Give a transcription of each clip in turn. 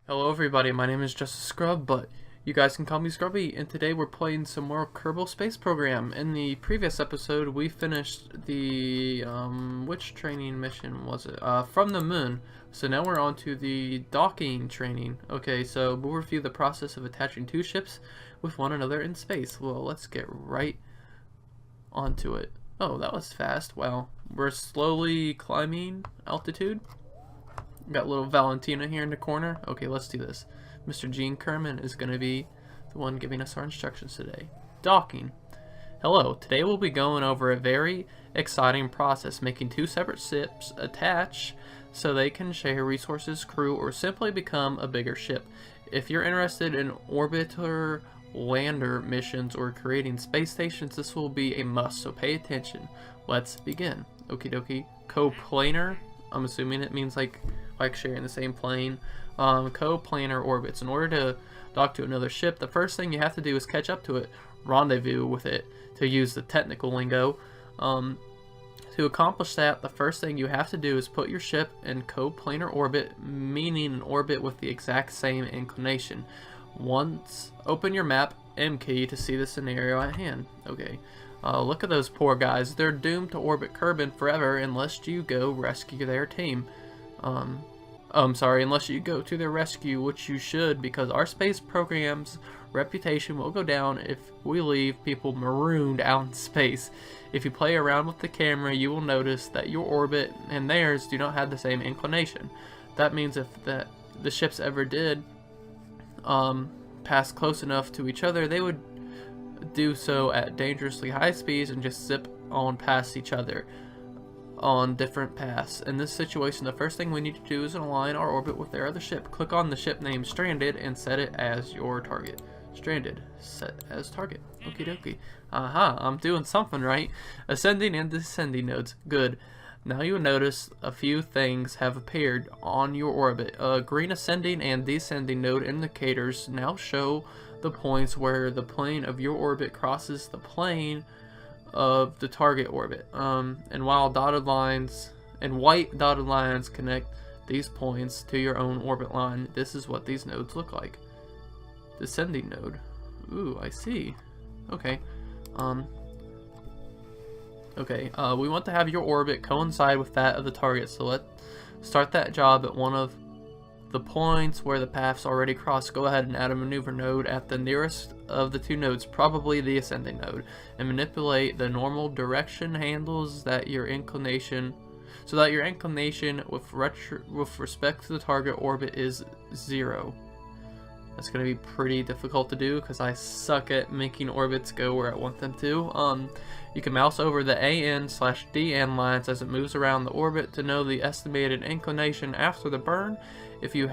Hello everybody, my name is Just a Scrub, but you guys can call me Scrubby, and today we're playing some more Kerbal Space Program. In the previous episode, we finished the, which training mission was it? From the moon. So now we're on to the docking training. Okay, so we'll review the process of attaching two ships with one another in space. Well, let's get right onto it. Oh, that was fast. Well, we're slowly climbing altitude. Got little Valentina here in the corner. Okay, let's do this. Mr. Gene Kerman is going to be the one giving us our instructions today. Docking. Hello, today we'll be going over a very exciting process, making two separate ships attach so they can share resources, crew, or simply become a bigger ship. If you're interested in orbiter lander missions or creating space stations, this will be a must, so pay attention. Let's begin. Okie dokie. Coplanar. I'm assuming it means like sharing the same plane. Coplanar orbits. In order to dock to another ship, the first thing you have to do is catch up to it, rendezvous with it, to use the technical lingo. To accomplish that, the first thing you have to do is put your ship in coplanar orbit, meaning an orbit with the exact same inclination. Once, open your map, M key, to see the scenario at hand. Okay. Look at those poor guys. They're doomed to orbit Kerbin forever unless you go rescue their team. Unless you go to their rescue, which you should, because our space program's reputation will go down if we leave people marooned out in space. If you play around with the camera, you will notice that your orbit and theirs do not have the same inclination. That means if the ships ever did pass close enough to each other, they would do so at dangerously high speeds and just zip on past each other on different paths. In this situation, the first thing we need to do is align our orbit with their other ship. Click on the ship named Stranded and set it as your target. Stranded, set as target. Okie dokie. Aha, I'm doing something right. Ascending and descending nodes. Good. Now you'll notice a few things have appeared on your orbit. Green ascending and descending node indicators now show the points where the plane of your orbit crosses the plane of the target orbit. And while dotted lines and white dotted lines connect these points to your own orbit line, this is what these nodes look like. Descending node. Ooh, I see. Okay. We want to have your orbit coincide with that of the target, so let's start that job at one of the points where the paths already cross. Go ahead and add a maneuver node at the nearest of the two nodes, probably the ascending node, and manipulate the normal direction handles so that your inclination with respect to the target orbit is 0. That's going to be pretty difficult to do because I suck at making orbits go where I want them to. You can mouse over the AN/DN lines as it moves around the orbit to know the estimated inclination after the burn. If you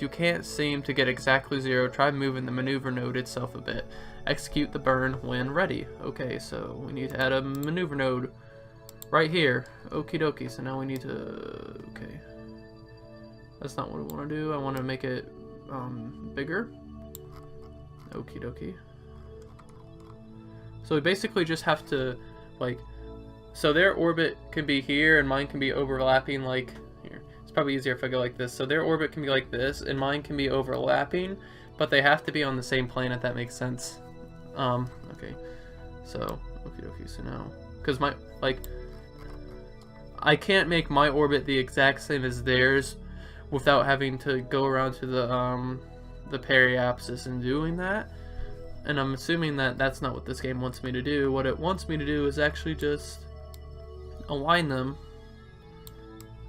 can't seem to get exactly 0, try moving the maneuver node itself a bit. Execute the burn when ready. Okay, so we need to add a maneuver node right here. Okie dokie, so now we need to... Okay. That's not what I want to do. I want to make it bigger. Okie dokie. So we basically just have to, so their orbit can be here and mine can be overlapping here. It's probably easier if I go like this. So their orbit can be like this and mine can be overlapping, but they have to be on the same plane, if that makes sense. Okay. So, okie dokie, so now, because I can't make my orbit the exact same as theirs without having to go around to the periapsis and doing that. And I'm assuming that that's not what this game wants me to do. What it wants me to do is actually just align them.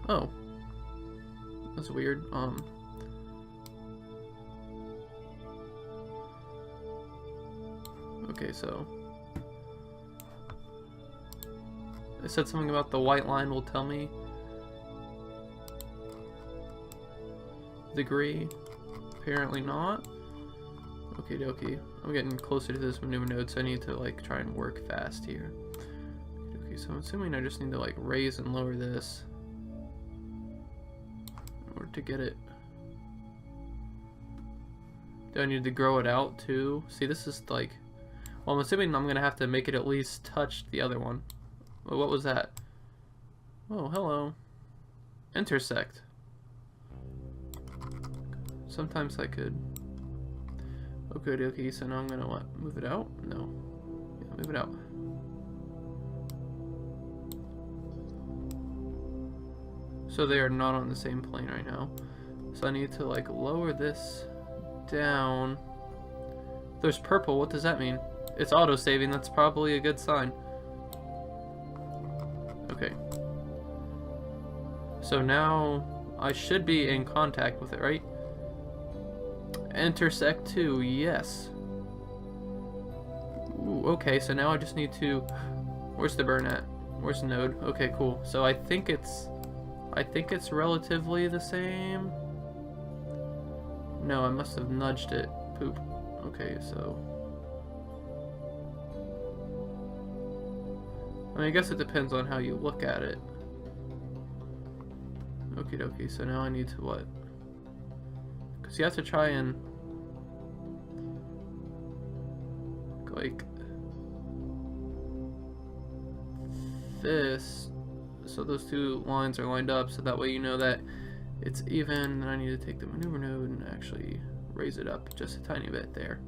Oh. That's weird. Okay, so it said something about the white line will tell me degree. Apparently not. Okie dokie. I'm getting closer to this maneuver node, so I need to try and work fast here. Okay, so I'm assuming I just need to raise and lower this in order to get it. Do I need to grow it out too? See, this is well, I'm assuming I'm gonna have to make it at least touch the other one. Well, what was that? Oh, hello. Intersect. Sometimes I could. Okay, so now I'm gonna what? Move it out? No. Yeah, move it out. So they are not on the same plane right now. So I need to like lower this down. There's purple, what does that mean? It's auto-saving, that's probably a good sign. Okay. So now I should be in contact with it, right? Intersect 2, yes. Ooh, okay, so now I just need to... Where's the burn at? Where's the node? Okay, cool. So I think it's relatively the same. No, I must have nudged it. Poop. Okay, so... I mean, I guess it depends on how you look at it. Okie dokie, so now I need to what? Because you have to try and... like... this. So those two lines are lined up, so that way you know that it's even. And I need to take the maneuver node and actually raise it up just a tiny bit there.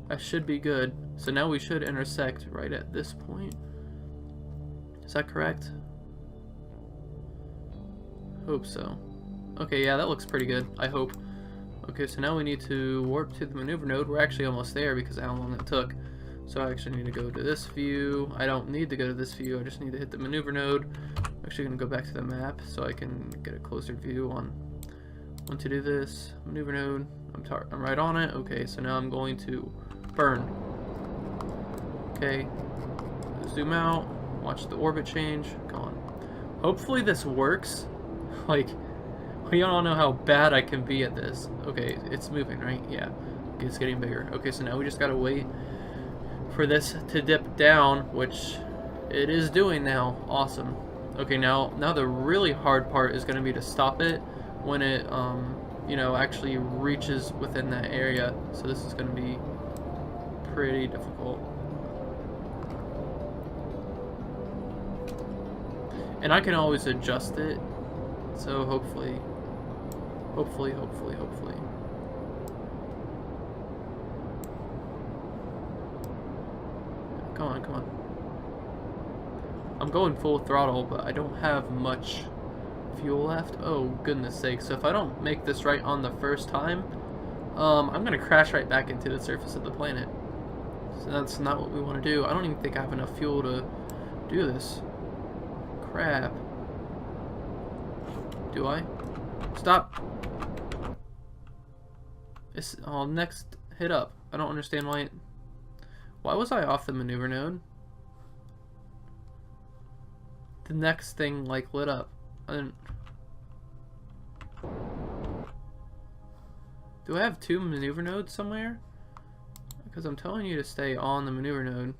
That should be good. So now we should intersect right at this point. Is that correct? Hope so. Okay, yeah, that looks pretty good. I hope. Okay, so now we need to warp to the maneuver node. We're actually almost there because of how long it took. So I actually need to go to this view. I don't need to go to this view. I just need to hit the maneuver node. I'm actually going to go back to the map so I can get a closer view on when to do this. Maneuver node. I'm right on it. Okay, so now I'm going to burn. Okay. Zoom out. Watch the orbit change. Come on. Hopefully this works. Like, we all know how bad I can be at this. Okay, it's moving, right? Yeah. Okay, it's getting bigger. Okay, so now we just gotta wait for this to dip down, which it is doing now. Awesome. Okay, now the really hard part is gonna be to stop it when it, you know, actually reaches within that area. So this is gonna be pretty difficult. And I can always adjust it. So hopefully. Come on. I'm going full throttle, but I don't have much fuel left. Oh, goodness sake. So if I don't make this right on the first time, I'm going to crash right back into the surface of the planet. So that's not what we want to do. I don't even think I have enough fuel to do this. Crap. Do I? Stop! It's next hit up. I don't understand why it... Why was I off the maneuver node? The next thing like lit up. I didn't... Do I have two maneuver nodes somewhere? Because I'm telling you to stay on the maneuver node.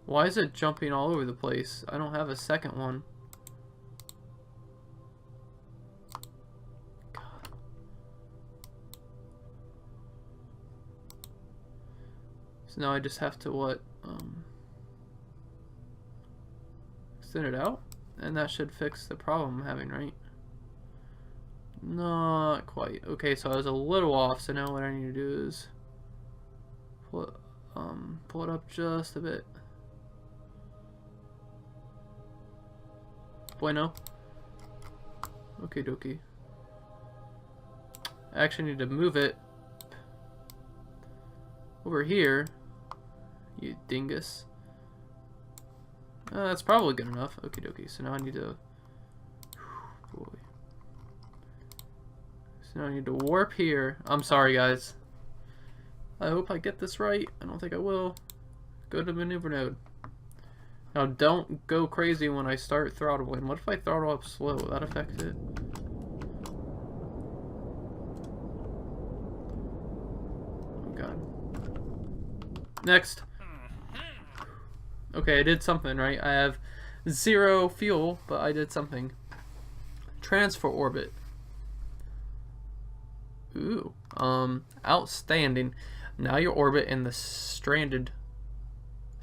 Why is it jumping all over the place? I don't have a second one. God. So now I just have to what? Extend it out? And that should fix the problem I'm having, right? Not quite. Okay, so I was a little off, so now what I need to do is pull it up just a bit. Bueno. Okie dokie. I actually need to move it over here. You dingus. That's probably good enough. Okie dokie. So now I need to... Boy. So now I need to warp here. I'm sorry, guys. I hope I get this right. I don't think I will. Go to maneuver node. Now don't go crazy when I start throttling. What if I throttle up slow? Will that affect it? Oh god. Next. Okay, I did something, right? I have 0 fuel, but I did something. Transfer orbit. Ooh. Outstanding. Now your orbit in the stranded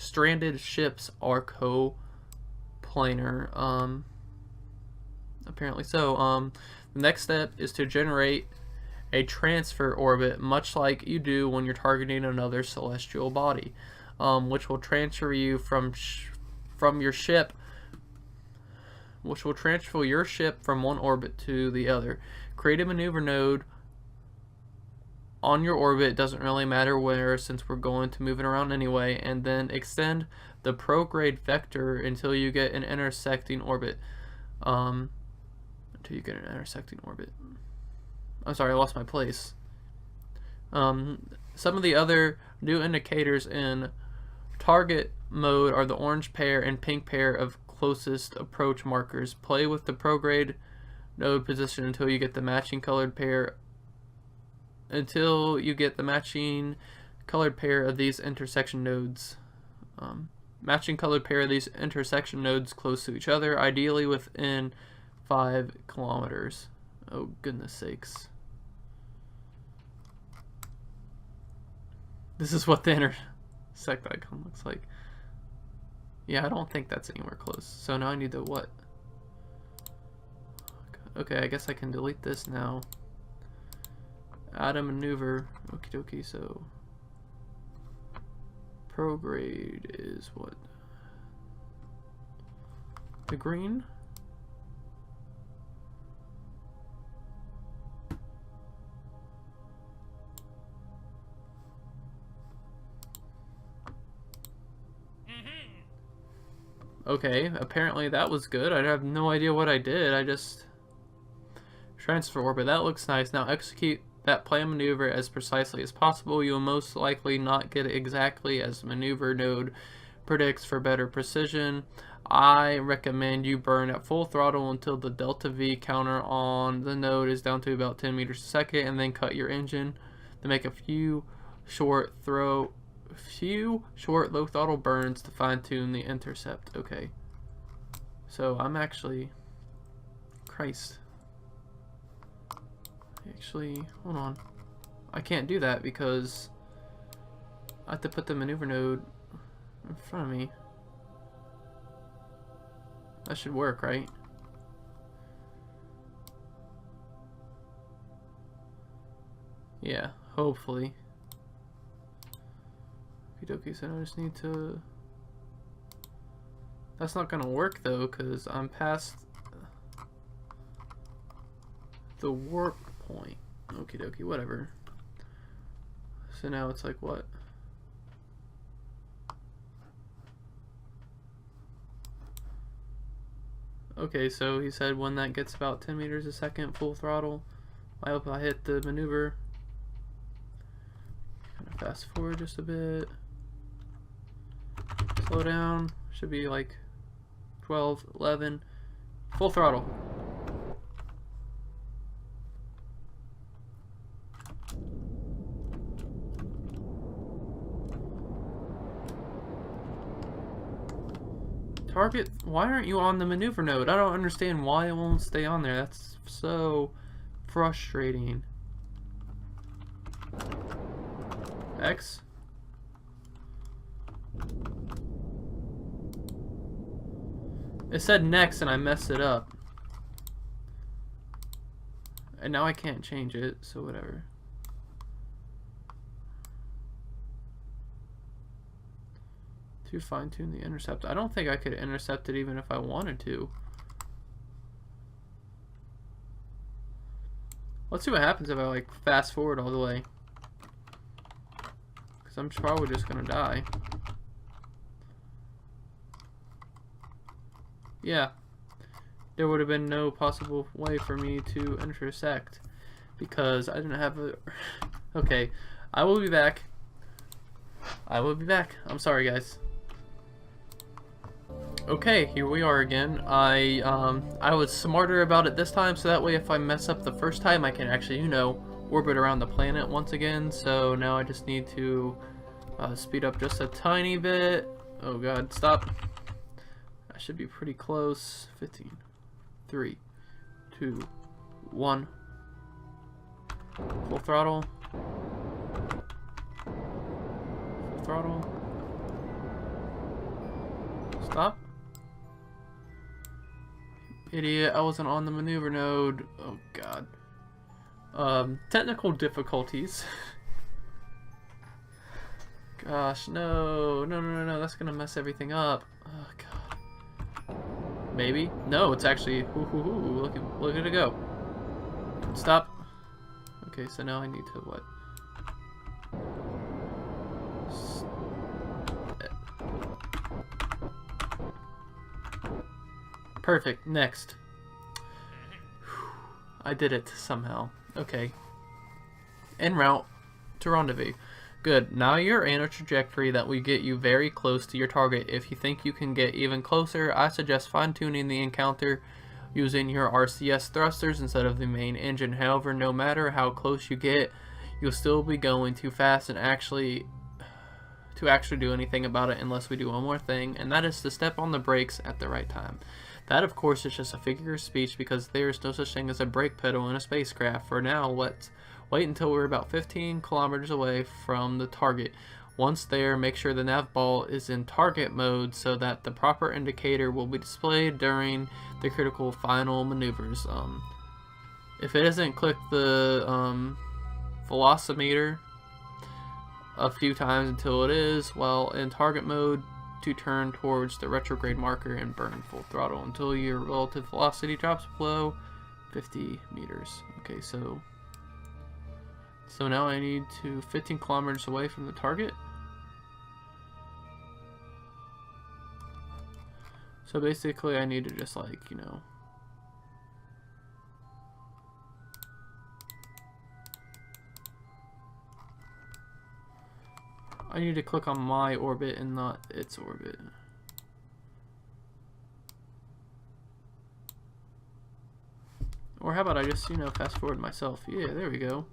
stranded ships are coplanar. Apparently so. The next step is to generate a transfer orbit, much like you do when you're targeting another celestial body, which will transfer you from your ship, which will transfer your ship from one orbit to the other. Create a maneuver node on your orbit. It doesn't really matter where, since we're going to move it around anyway, and then extend the prograde vector until you get an intersecting orbit. I'm sorry, I lost my place. Some of the other new indicators in target mode are the orange pair and pink pair of closest approach markers. Play with the prograde node position until you get the matching colored pair of these intersection nodes. Matching colored pair of these intersection nodes close to each other, ideally within 5 kilometers. Oh, goodness sakes. This is what the intersect icon looks like. Yeah, I don't think that's anywhere close. So now I need to what? Okay, I guess I can delete this now. Add a maneuver. Okie dokie, so prograde is what? The green? Okay, apparently that was good. I have no idea what I did. I just transfer orbit. That looks nice. Now execute that plan maneuver as precisely as possible. You will most likely not get it exactly as the maneuver node predicts. For better precision, I recommend you burn at full throttle until the delta V counter on the node is down to about 10 meters a second, and then cut your engine to make a few short low throttle burns to fine-tune the intercept. Okay, so I'm actually, Christ, actually, hold on, I can't do that because I have to put the maneuver node in front of me. That should work, right? Yeah, hopefully. Okay, so I just need to... That's not gonna work though, because I'm past the warp point. Okie dokie, whatever. So now it's like what? Okay, so he said when that gets about 10 meters a second, full throttle. I hope I hit the maneuver. Kind of fast forward just a bit. Slow down. Should be like 12, 11. Full throttle. Target, why aren't you on the maneuver node? I don't understand why it won't stay on there. That's so frustrating. X. It said next and I messed it up. And now I can't change it, so whatever. To fine-tune the intercept. I don't think I could intercept it even if I wanted to. Let's see what happens if I like fast forward all the way. Because I'm probably just gonna die. Yeah. There would have been no possible way for me to intersect because I didn't have a... Okay, I will be back. I will be back. I'm sorry, guys. Okay, here we are again. I was smarter about it this time, so that way if I mess up the first time, I can actually, you know, orbit around the planet once again. So now I just need to speed up just a tiny bit. Oh god, stop. I should be pretty close. 15, 3, 2, 1. Full throttle. Full throttle. Stop. Idiot, I wasn't on the maneuver node. Oh god. Technical difficulties. Gosh, no. No, that's gonna mess everything up. Oh god. Maybe? No, it's actually look at it go. Stop. Okay, so now I need to what? Perfect. Next. I did it somehow. Okay. En route to rendezvous. Good. Now you're in a trajectory that will get you very close to your target. If you think you can get even closer, I suggest fine-tuning the encounter using your RCS thrusters instead of the main engine. However, no matter how close you get, you'll still be going too fast and actually do anything about it unless we do one more thing, and that is to step on the brakes at the right time. That, of course, is just a figure of speech because there is no such thing as a brake pedal in a spacecraft. For now, let's wait until we're about 15 kilometers away from the target. Once there, make sure the nav ball is in target mode so that the proper indicator will be displayed during the critical final maneuvers. If it isn't, click the velocimeter a few times until it is, while in target mode, to turn towards the retrograde marker and burn full throttle until your relative velocity drops below 50 meters. Okay, so now I need to 15 kilometers away from the target. So basically I need to just like, you know, I need to click on my orbit and not its orbit. Or how about I just, you know, fast forward myself. Yeah, there we go.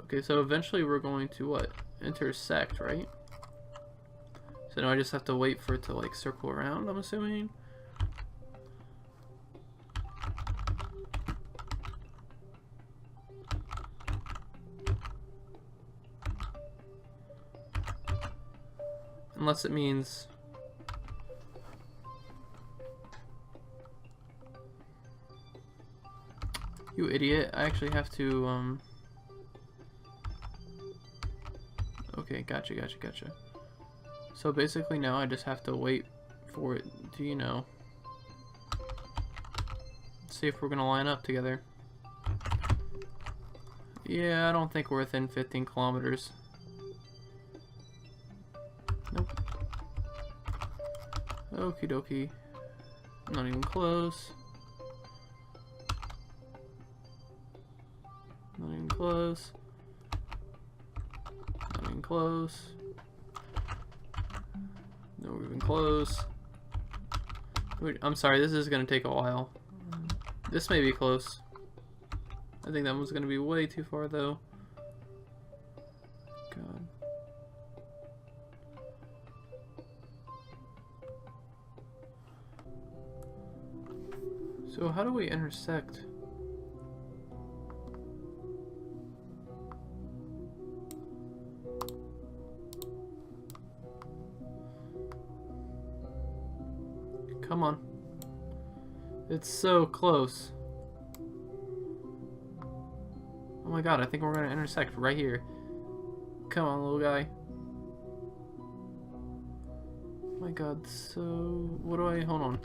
Okay, so eventually we're going to what? Intersect, right? So now I just have to wait for it to like circle around, I'm assuming. Unless it means you idiot, I actually have to okay, gotcha. So basically now I just have to wait for it to, you know, see if we're gonna line up together. Yeah, I don't think we're within 15 kilometers. Nope. Okie dokie. Not even close. Not even close. Not even close. No, we're even close. Wait, I'm sorry, this is gonna take a while. This may be close. I think that one's gonna be way too far though. God. So how do we intersect? Come on. It's so close. Oh my god, I think we're gonna intersect right here. Come on, little guy. Oh my god, so what do I, hold on.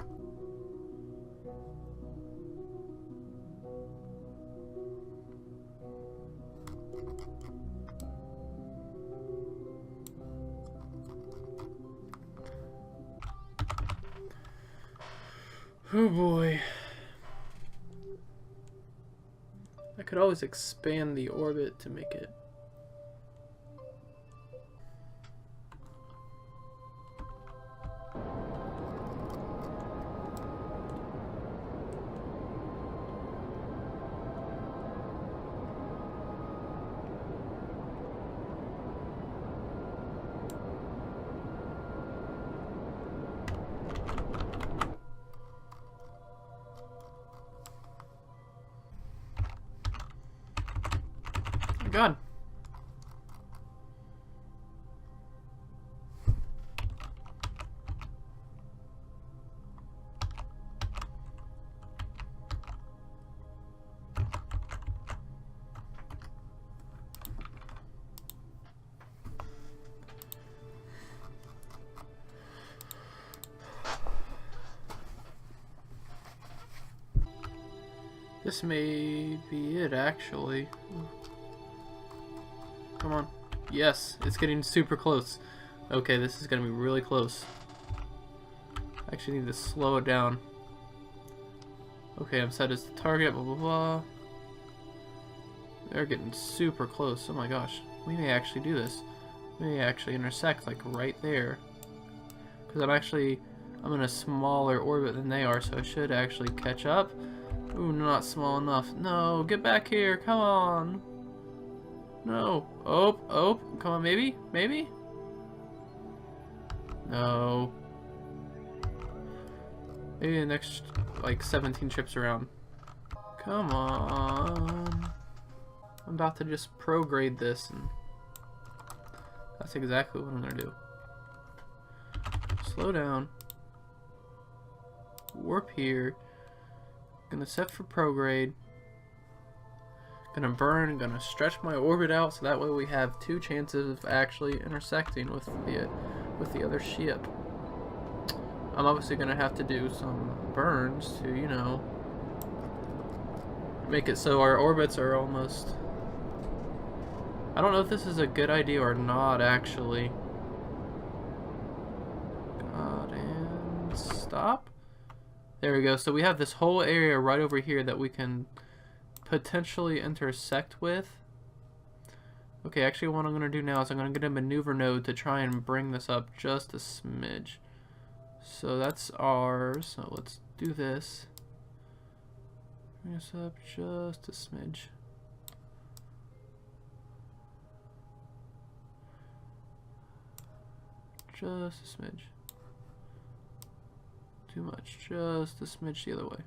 Oh boy. I could always expand the orbit to make it. God. This may be it, actually. Come on. Yes, it's getting super close. Okay, this is gonna be really close. I actually need to slow it down. Okay, I'm set as the target, blah blah blah. They're getting super close. Oh my gosh. We may actually do this. We may actually intersect, like, right there. Because I'm in a smaller orbit than they are, so I should actually catch up. Ooh, not small enough. No, get back here. Come on. No. Oh, oh. Come on, maybe? Maybe? No. Maybe the next, like, 17 trips around. Come on. I'm about to just prograde this, and that's exactly what I'm gonna do. Slow down. Warp here. Gonna set for prograde. Gonna burn. Gonna stretch my orbit out so that way we have 2 chances of actually intersecting with the other ship. I'm obviously gonna have to do some burns to, you know, make it so our orbits are almost. I don't know if this is a good idea or not, actually. God, and stop. There we go. So we have this whole area right over here that we can potentially intersect with. Okay, actually what I'm going to do now is I'm going to get a maneuver node to try and bring this up just a smidge. So that's ours. So let's do this. Bring this up just a smidge. Just a smidge. Too much. Just a smidge the other way.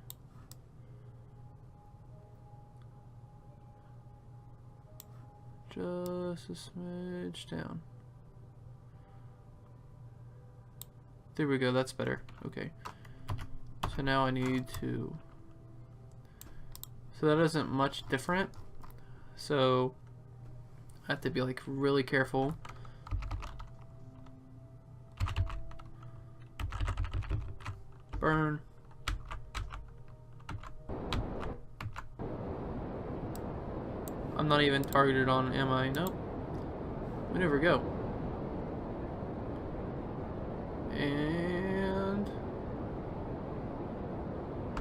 Just a smidge down. There we go, that's better. Okay. So now I need to... So that isn't much different. So I have to be like really careful. Burn. I'm not even targeted on, am I? Nope. We never go. And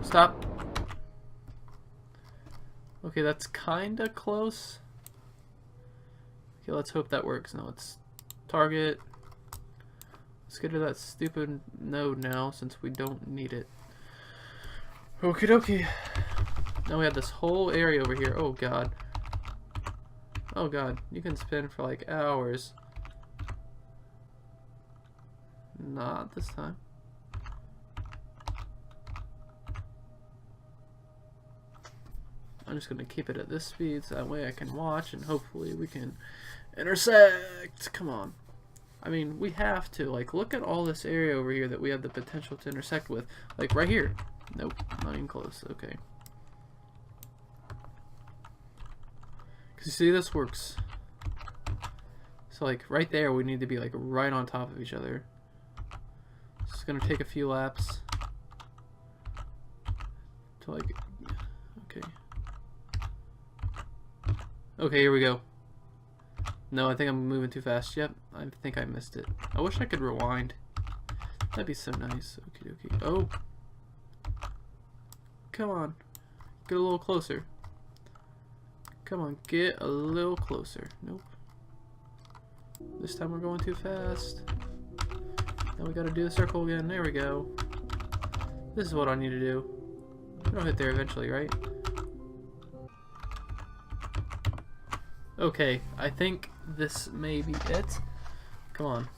stop. Okay, that's kinda close. Okay, let's hope that works. No, it's target. Let's get to that stupid node now since we don't need it. Okie dokie. Now we have this whole area over here. Oh god. Oh god, you can spin for like hours. Not this time. I'm just gonna keep it at this speed so that way I can watch and hopefully we can intersect. Come on. I mean, we have to. Like, look at all this area over here that we have the potential to intersect with. Like, right here. Nope, not even close. Okay. Because you see, this works. So, like, right there, we need to be, like, right on top of each other. It's going to take a few laps. To, like, okay. Okay, here we go. No, I think I'm moving too fast. Yep, I think I missed it. I wish I could rewind. That'd be so nice. Okie dokie. Oh. Come on. Get a little closer. Come on, get a little closer. Nope. This time we're going too fast. Now we gotta do the circle again. There we go. This is what I need to do. It'll hit there eventually, right? Okay, I think this may be it. Come on.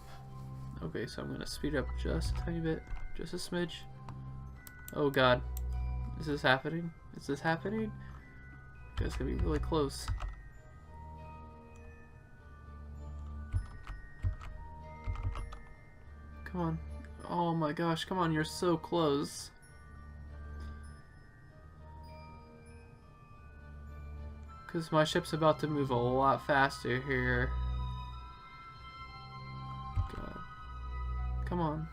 Okay, so I'm gonna speed up just a tiny bit. Just a smidge. Oh god. Is this happening? Is this happening? Okay, it's gonna be really close. Come on. Oh my gosh, come on, you're so close. Because my ship's about to move a lot faster here. God. Come on.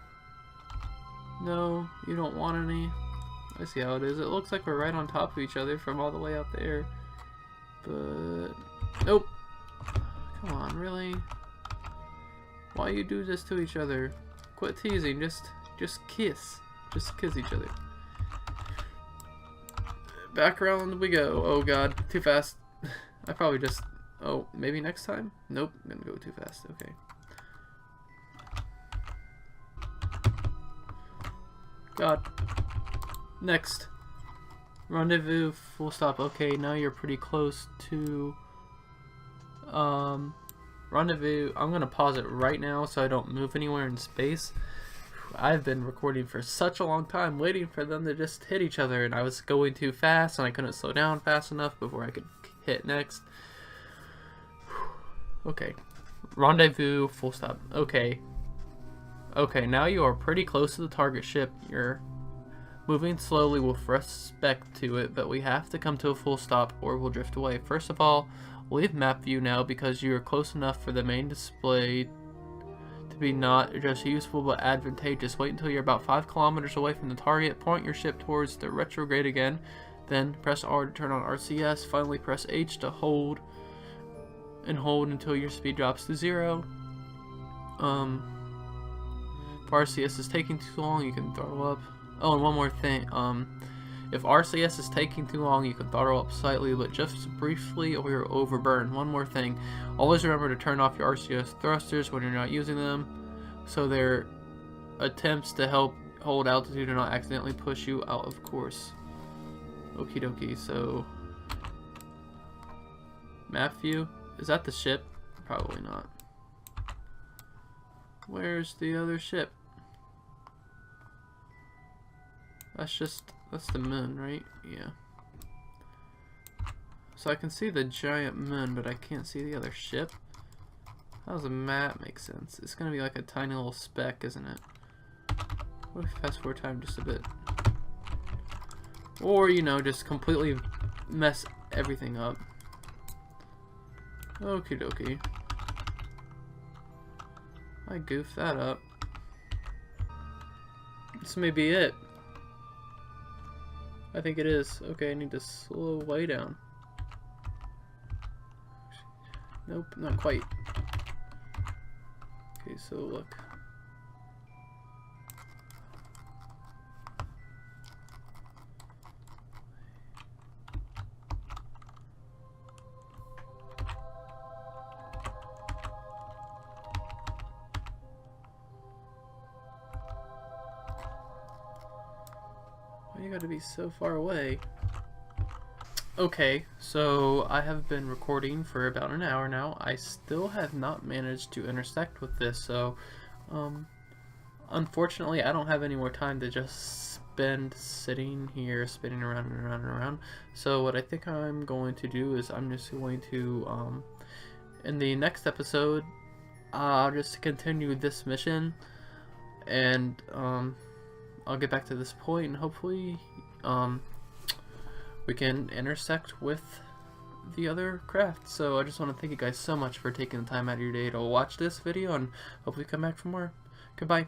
No, you don't want any. I see how it is. It looks like we're right on top of each other from all the way out there. But... Nope. Come on, really? Why you do this to each other? Quit teasing. Just kiss. Just kiss each other. Back around we go. Oh god, too fast. I probably just... Oh, maybe next time? Nope, I'm gonna go too fast. Okay. God. Next. Rendezvous, full stop. Okay, now you're pretty close to... Rendezvous. I'm gonna pause it right now so I don't move anywhere in space. I've been recording for such a long time waiting for them to just hit each other, and I was going too fast and I couldn't slow down fast enough before I could hit next. Okay. Rendezvous, full stop. Okay. Okay, now you are pretty close to the target ship. You're moving slowly with respect to it, but we have to come to a full stop or we'll drift away. First of all, leave map view now because you are close enough for the main display to be not just useful but advantageous. Wait until you're about 5 kilometers away from the target. Point your ship towards the retrograde again. Then press R to turn on RCS. Finally press H to hold. And hold until your speed drops to 0. If RCS is taking too long, you can throttle up. Oh, and one more thing. If RCS is taking too long, you can throttle up slightly, but just briefly or you'll overburn. One more thing. Always remember to turn off your RCS thrusters when you're not using them, so their attempts to help hold altitude do not accidentally push you out of course. Okie dokie, so... Map view? Is that the ship? Probably not. Where's the other ship? That's the moon, right? Yeah. So I can see the giant moon, but I can't see the other ship. How does a map make sense? It's gonna be like a tiny little speck, isn't it? What if fast forward time just a bit? Or, you know, just completely mess everything up. Okie dokie. I goofed that up. This may be it. I think it is. Okay, I need to slow way down. Nope, not quite. Okay, so look. You gotta be so far away. Okay, so I have been recording for about an hour now. I still have not managed to intersect with this, so unfortunately I don't have any more time to just spend sitting here spinning around and around and around. So what I think I'm going to do is I'm just going to in the next episode just continue this mission, and I'll get back to this point and hopefully we can intersect with the other craft. So I just want to thank you guys so much for taking the time out of your day to watch this video, and hopefully come back for more. Goodbye.